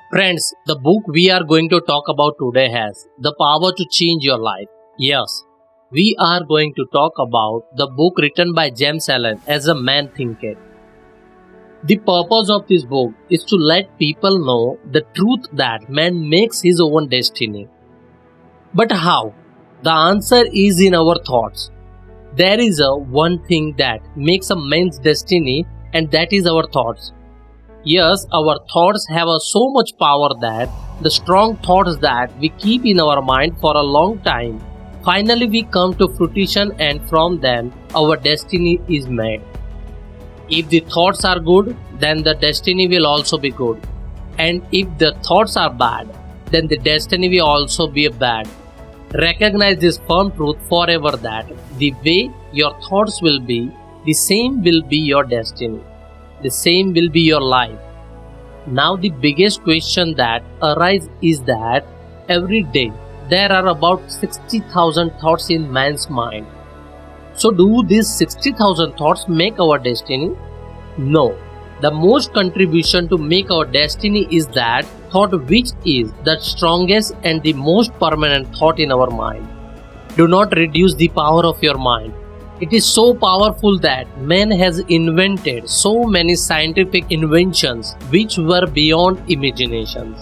Friends, the book we are going to talk about today has the power to change your life. Yes, we are going to talk about the book written by James Allen as a man thinketh. The purpose of this book is to let people know the truth that man makes his own destiny. But how? The answer is in our thoughts. There is one thing that makes a man's destiny, and that is our thoughts. Yes, our thoughts have so much power that the strong thoughts that we keep in our mind for a long time, finally we come to fruition, and from them our destiny is made. If the thoughts are good, then the destiny will also be good. And if the thoughts are bad, then the destiny will also be bad. Recognize this firm truth forever that the way your thoughts will be, the same will be your destiny. The same will be your life. Now the biggest question that arises is that every day there are about 60,000 thoughts in man's mind. So do these 60,000 thoughts make our destiny? No. The most contribution to make our destiny is that thought which is the strongest and the most permanent thought in our mind. Do not reduce the power of your mind. It is so powerful that man has invented so many scientific inventions which were beyond imaginations.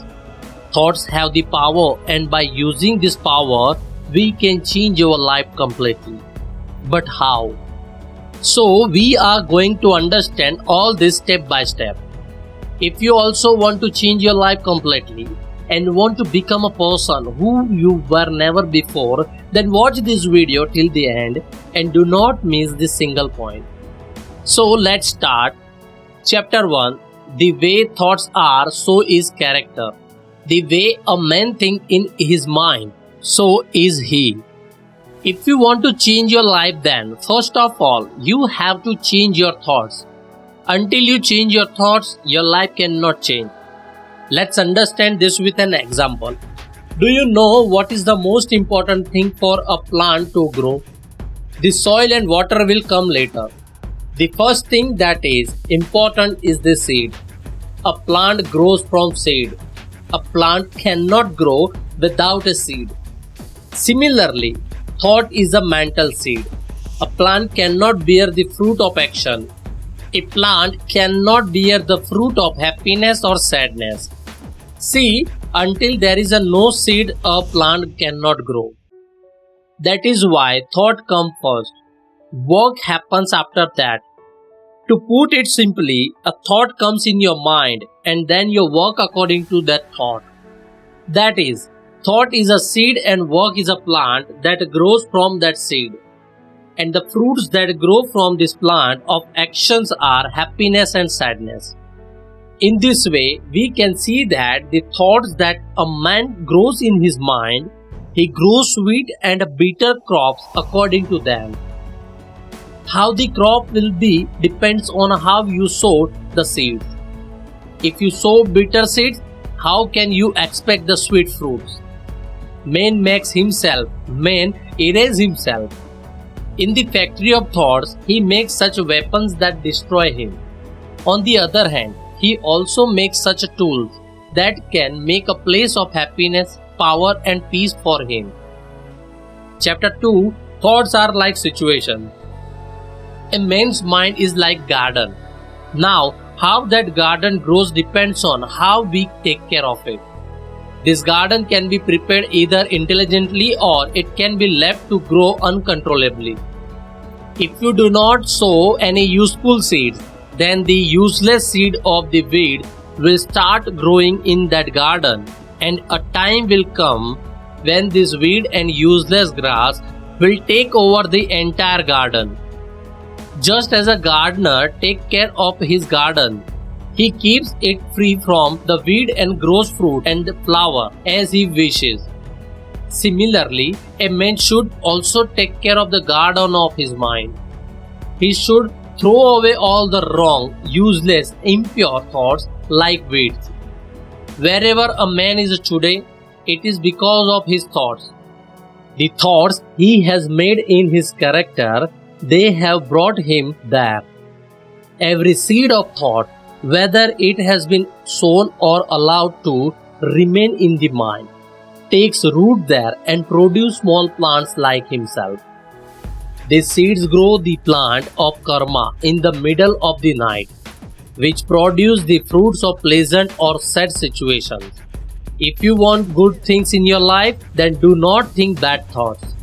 Thoughts have the power, and by using this power, we can change our life completely. But how? So we are going to understand all this step by step. If you also want to change your life completely and want to become a person who you were never before, then watch this video till the end and do not miss this single point. So let's start. Chapter 1. The way thoughts are, so is character. The way a man thinks in his mind, so is he. If you want to change your life, then first of all, you have to change your thoughts. Until you change your thoughts, your life cannot change. Let's understand this with an example. Do you know what is the most important thing for a plant to grow? The soil and water will come later. The first thing that is important is the seed. A plant grows from seed. A plant cannot grow without a seed. Similarly, thought is a mental seed. A plant cannot bear the fruit of action. A plant cannot bear the fruit of happiness or sadness. See, until there is no seed, a plant cannot grow. That is why thought comes first. Work happens after that. To put it simply, a thought comes in your mind and then you work according to that thought. That is, thought is a seed and work is a plant that grows from that seed. And the fruits that grow from this plant of actions are happiness and sadness. In this way, we can see that the thoughts that a man grows in his mind, he grows sweet and bitter crops according to them. How the crop will be depends on how you sow the seeds. If you sow bitter seeds, how can you expect the sweet fruits? Man makes himself, man erases himself. In the factory of thoughts, he makes such weapons that destroy him. On the other hand, he also makes such tools that can make a place of happiness, power and peace for him. Chapter 2. Thoughts are like situations. A man's mind is like garden. Now, how that garden grows depends on how we take care of it. This garden can be prepared either intelligently or it can be left to grow uncontrollably. If you do not sow any useful seeds, then the useless seed of the weed will start growing in that garden, and a time will come when this weed and useless grass will take over the entire garden. Just as a gardener takes care of his garden, he keeps it free from the weed and grows fruit and flower as he wishes. Similarly, a man should also take care of the garden of his mind. He should throw away all the wrong, useless, impure thoughts like weeds. Wherever a man is today, it is because of his thoughts. The thoughts he has made in his character, they have brought him there. Every seed of thought whether it has been sown or allowed to remain in the mind, takes root there and produce small plants like himself. These seeds grow the plant of karma in the middle of the night, which produce the fruits of pleasant or sad situations. If you want good things in your life, then do not think bad thoughts.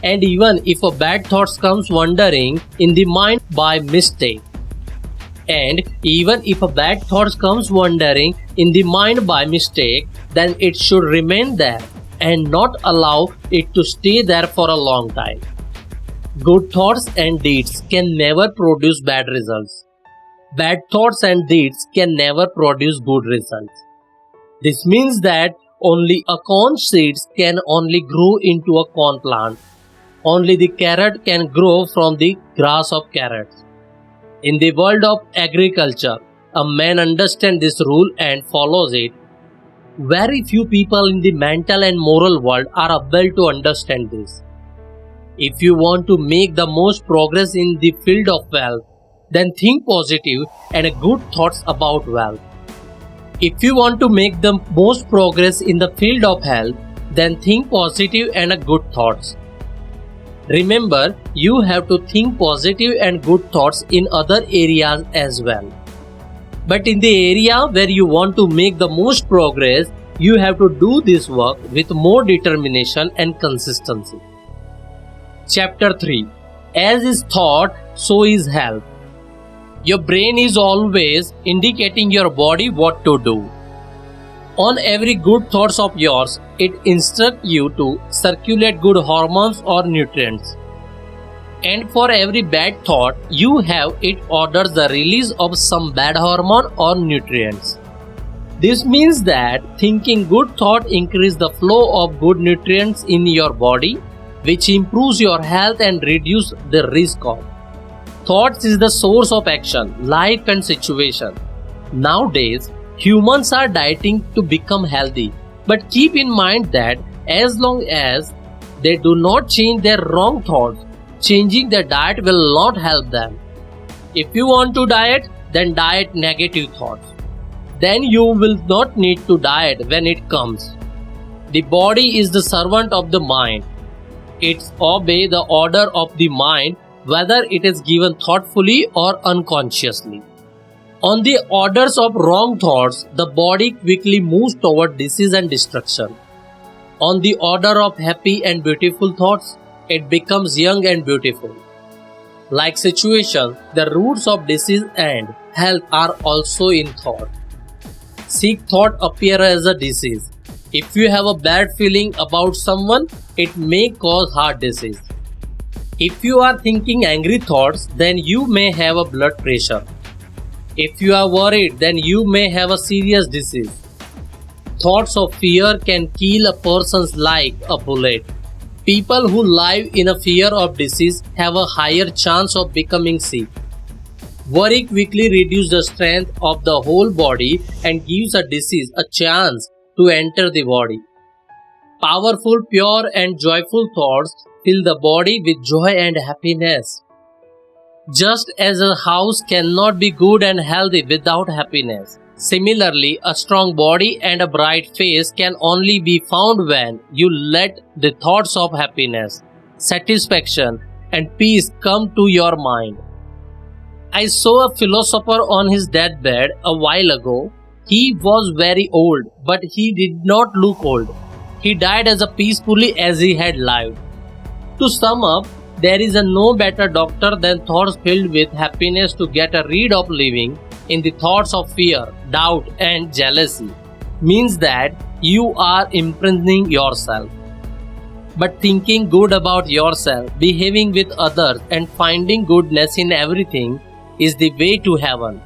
And even if a bad thought comes wandering in the mind by mistake, then it should remain there and not allow it to stay there for a long time. Good thoughts and deeds can never produce bad results. Bad thoughts and deeds can never produce good results. This means that only acorn seeds can only grow into a corn plant. Only the carrot can grow from the grass of carrots. In the world of agriculture, a man understands this rule and follows it. Very few people in the mental and moral world are able to understand this. If you want to make the most progress in the field of wealth, then think positive and good thoughts about wealth. If you want to make the most progress in the field of health, then think positive and good thoughts. Remember, you have to think positive and good thoughts in other areas as well. But in the area where you want to make the most progress, you have to do this work with more determination and consistency. Chapter 3. As is thought, so is health. Your brain is always indicating your body what to do. On every good thoughts of yours, it instructs you to circulate good hormones or nutrients. And for every bad thought you have, it orders the release of some bad hormone or nutrients. This means that thinking good thought increases the flow of good nutrients in your body, which improves your health and reduces the risk of. Thoughts is the source of action, life and situation. Nowadays, humans are dieting to become healthy, but keep in mind that as long as they do not change their wrong thoughts, changing their diet will not help them. If you want to diet, then diet negative thoughts. Then you will not need to diet when it comes. The body is the servant of the mind. It obeys the order of the mind, whether it is given thoughtfully or unconsciously. On the orders of wrong thoughts, the body quickly moves toward disease and destruction. On the order of happy and beautiful thoughts, it becomes young and beautiful. Like situation, the roots of disease and health are also in thought. Sick thought appear as a disease. If you have a bad feeling about someone, it may cause heart disease. If you are thinking angry thoughts, then you may have a blood pressure. If you are worried, then you may have a serious disease. Thoughts of fear can kill a person like a bullet. People who live in a fear of disease have a higher chance of becoming sick. Worry quickly reduces the strength of the whole body and gives a disease a chance to enter the body. Powerful, pure and joyful thoughts fill the body with joy and happiness. Just as a house cannot be good and healthy without happiness, similarly, a strong body and a bright face can only be found when you let the thoughts of happiness, satisfaction, and peace come to your mind. I saw a philosopher on his deathbed a while ago. He was very old, but he did not look old. He died as peacefully as he had lived. To sum up, there is no better doctor than thoughts filled with happiness to get rid of living in the thoughts of fear, doubt, and jealousy. Means that you are imprisoning yourself. But thinking good about yourself, behaving with others, and finding goodness in everything is the way to heaven.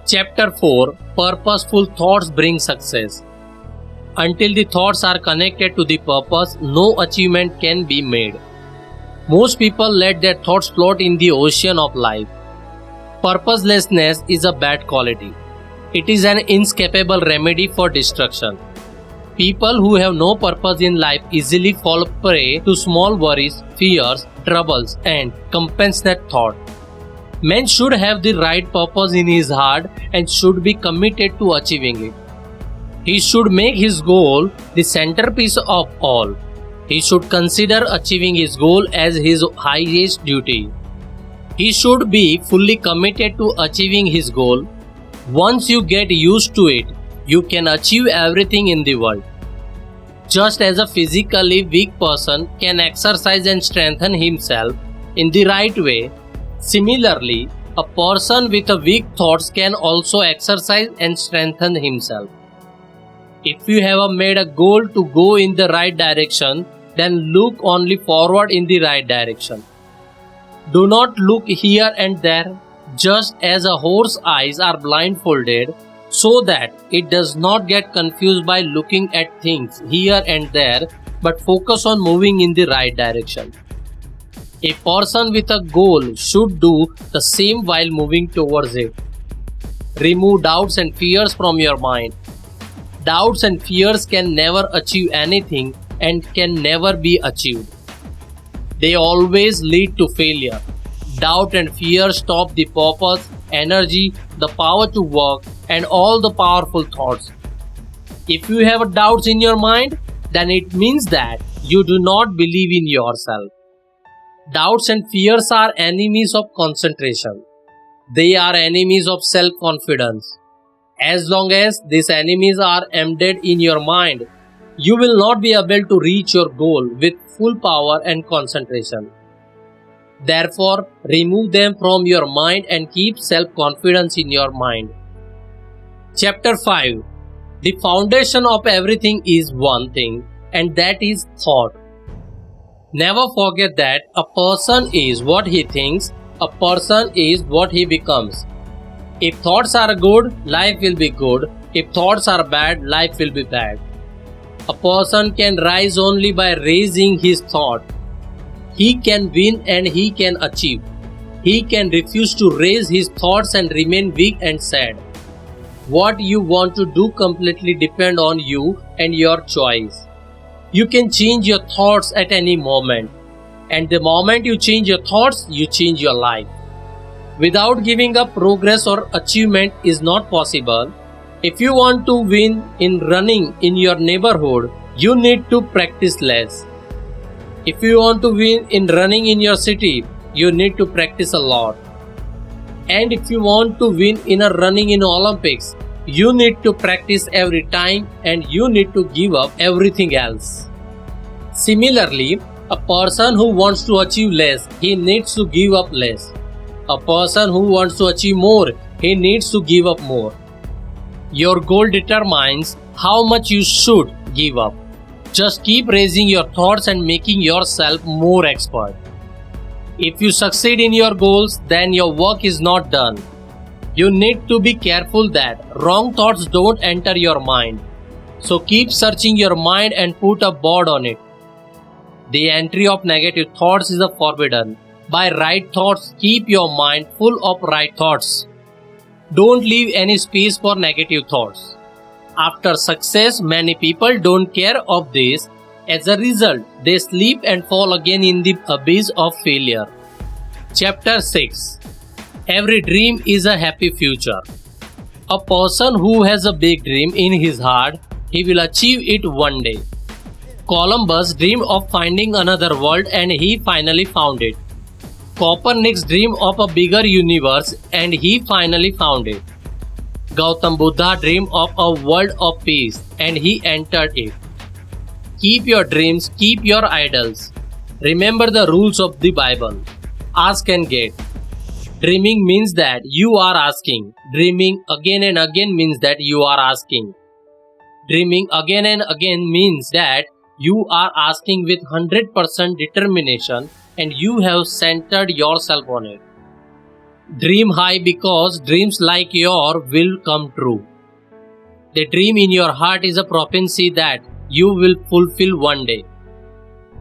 Chapter 4. Purposeful thoughts bring success. Until the thoughts are connected to the purpose, no achievement can be made. Most people let their thoughts float in the ocean of life. Purposelessness is a bad quality. It is an inescapable remedy for destruction. People who have no purpose in life easily fall prey to small worries, fears, troubles, and compensate thought. Man should have the right purpose in his heart and should be committed to achieving it. He should make his goal the centerpiece of all. He should consider achieving his goal as his highest duty. He should be fully committed to achieving his goal. Once you get used to it, you can achieve everything in the world. Just as a physically weak person can exercise and strengthen himself in the right way, similarly, a person with a weak thoughts can also exercise and strengthen himself. If you have made a goal to go in the right direction, then look only forward in the right direction. Do not look here and there, just as a horse's eyes are blindfolded, so that it does not get confused by looking at things here and there, but focus on moving in the right direction. A person with a goal should do the same while moving towards it. Remove doubts and fears from your mind. Doubts and fears can never achieve anything and can never be achieved. They always lead to failure. Doubt and fear stop the purpose, energy, the power to work, and all the powerful thoughts. If you have doubts in your mind, then it means that you do not believe in yourself. Doubts and fears are enemies of concentration. They are enemies of self-confidence. As long as these enemies are embedded in your mind, you will not be able to reach your goal with full power and concentration. Therefore, remove them from your mind and keep self-confidence in your mind. Chapter 5. The foundation of everything is one thing, and that is thought. Never forget that a person is what he thinks, a person is what he becomes. If thoughts are good, life will be good. If thoughts are bad, life will be bad. A person can rise only by raising his thought. He can win and he can achieve. He can refuse to raise his thoughts and remain weak and sad. What you want to do completely depends on you and your choice. You can change your thoughts at any moment. And the moment you change your thoughts, you change your life. Without giving up, progress or achievement is not possible. If you want to win in running in your neighborhood, you need to practice less. If you want to win in running in your city, you need to practice a lot. And if you want to win in a running in Olympics, you need to practice every time and you need to give up everything else. Similarly, a person who wants to achieve less, he needs to give up less. A person who wants to achieve more, he needs to give up more. Your goal determines how much you should give up. Just keep raising your thoughts and making yourself more expert. If you succeed in your goals, then your work is not done. You need to be careful that wrong thoughts don't enter your mind. So keep searching your mind and put a board on it. The entry of negative thoughts is forbidden. By right thoughts, keep your mind full of right thoughts. Don't leave any space for negative thoughts. After success, many people don't care of this. As a result, they sleep and fall again in the abyss of failure. Chapter 6. Every dream is a happy future. A person who has a big dream in his heart, he will achieve it one day. Columbus dreamed of finding another world and he finally found it. Copernicus dreamed of a bigger universe and he finally found it. Gautam Buddha dreamed of a world of peace and he entered it. Keep your dreams, keep your idols. Remember the rules of the Bible. Ask and get. Dreaming means that you are asking. Dreaming again and again means that you are asking. Dreaming again and again means that you are asking with 100% determination and you have centered yourself on it. Dream high because dreams like yours will come true. The dream in your heart is a prophecy that you will fulfill one day.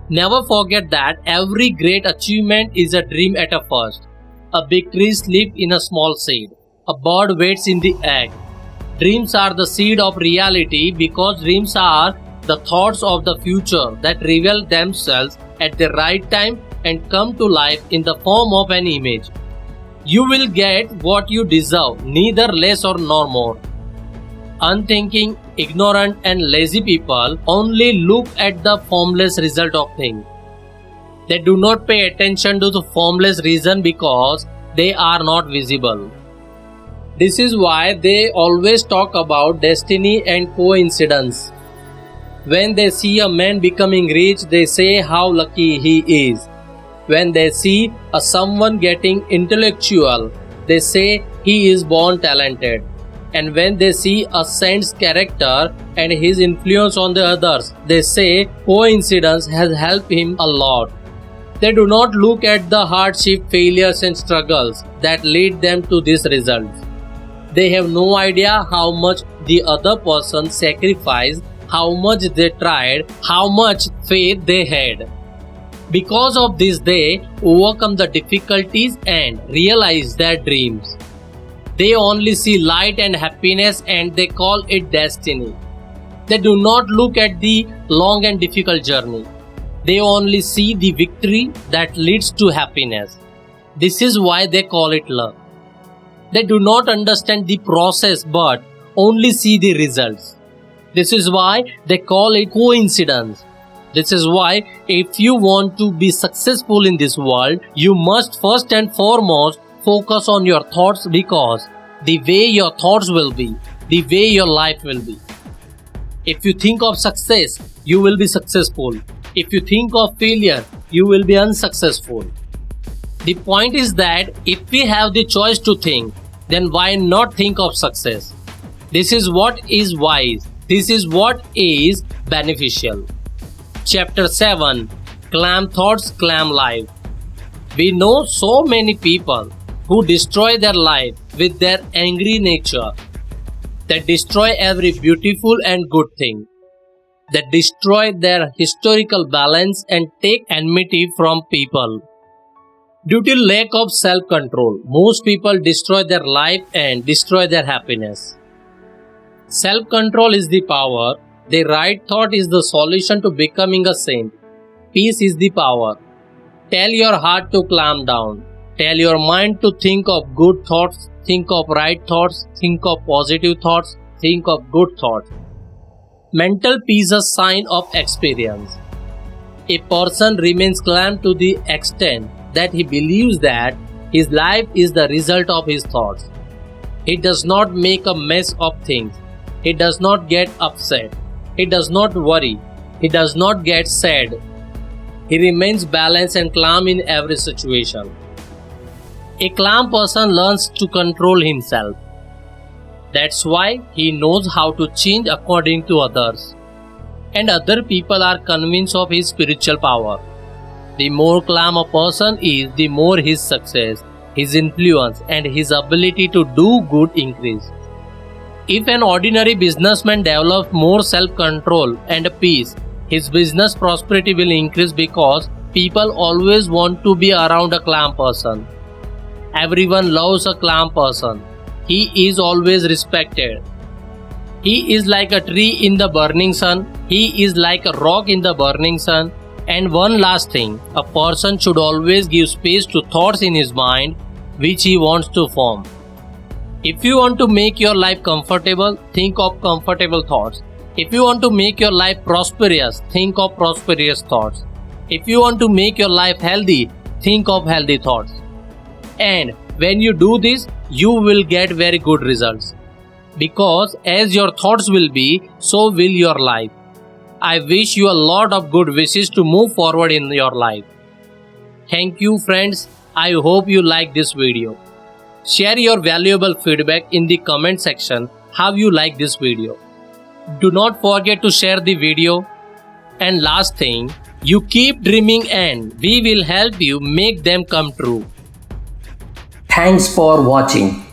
Never forget that every great achievement is a dream at a first. A big tree sleeps in a small seed. A bird waits in the egg. Dreams are the seed of reality because dreams are the thoughts of the future that reveal themselves at the right time and come to life in the form of an image. You will get what you deserve, neither less or nor more. Unthinking, ignorant and lazy people only look at the formless result of things. They do not pay attention to the formless reason because they are not visible. This is why they always talk about destiny and coincidence. When they see a man becoming rich, they say how lucky he is. When they see someone getting intellectual, they say he is born talented. And when they see a saint's character and his influence on the others, they say coincidence has helped him a lot. They do not look at the hardship, failures and struggles that lead them to these results. They have no idea how much the other person sacrificed, how much they tried, how much faith they had. Because of this, they overcome the difficulties and realize their dreams. They only see light and happiness and they call it destiny. They do not look at the long and difficult journey. They only see the victory that leads to happiness. This is why they call it luck. They do not understand the process but only see the results. This is why they call it coincidence. This is why if you want to be successful in this world, you must first and foremost focus on your thoughts, because the way your thoughts will be, the way your life will be. If you think of success, you will be successful. If you think of failure, you will be unsuccessful. The point is that if we have the choice to think, then why not think of success? This is what is wise. This is what is beneficial. Chapter 7. Claim thoughts, claim life. We know so many people who destroy their life with their angry nature. They destroy every beautiful and good thing. They destroy their historical balance and take enmity from people. Due to lack of self-control, most people destroy their life and destroy their happiness. Self-control is the power. The right thought is the solution to becoming a saint. Peace is the power. Tell your heart to calm down. Tell your mind to think of good thoughts, think of right thoughts, think of positive thoughts, think of good thoughts. Mental peace is a sign of experience. A person remains calm to the extent that he believes that his life is the result of his thoughts. He does not make a mess of things. He does not get upset. He does not worry. He does not get sad. He remains balanced and calm in every situation. A calm person learns to control himself. That's why he knows how to change according to others. And other people are convinced of his spiritual power. The more calm a person is, the more his success, his influence, and his ability to do good increase. If an ordinary businessman develops more self-control and peace, his business prosperity will increase because people always want to be around a calm person. Everyone loves a calm person. He is always respected. He is like a tree in the burning sun. He is like a rock in the burning sun. And one last thing, a person should always give space to thoughts in his mind which he wants to form. If you want to make your life comfortable, think of comfortable thoughts. If you want to make your life prosperous, think of prosperous thoughts. If you want to make your life healthy, think of healthy thoughts. And when you do this, you will get very good results. Because as your thoughts will be, so will your life. I wish you a lot of good wishes to move forward in your life. Thank you friends. I hope you like this video. Share your valuable feedback in the comment section how you like this video. Do not forget to share the video. And last thing, you keep dreaming and we will help you make them come true. Thanks for watching.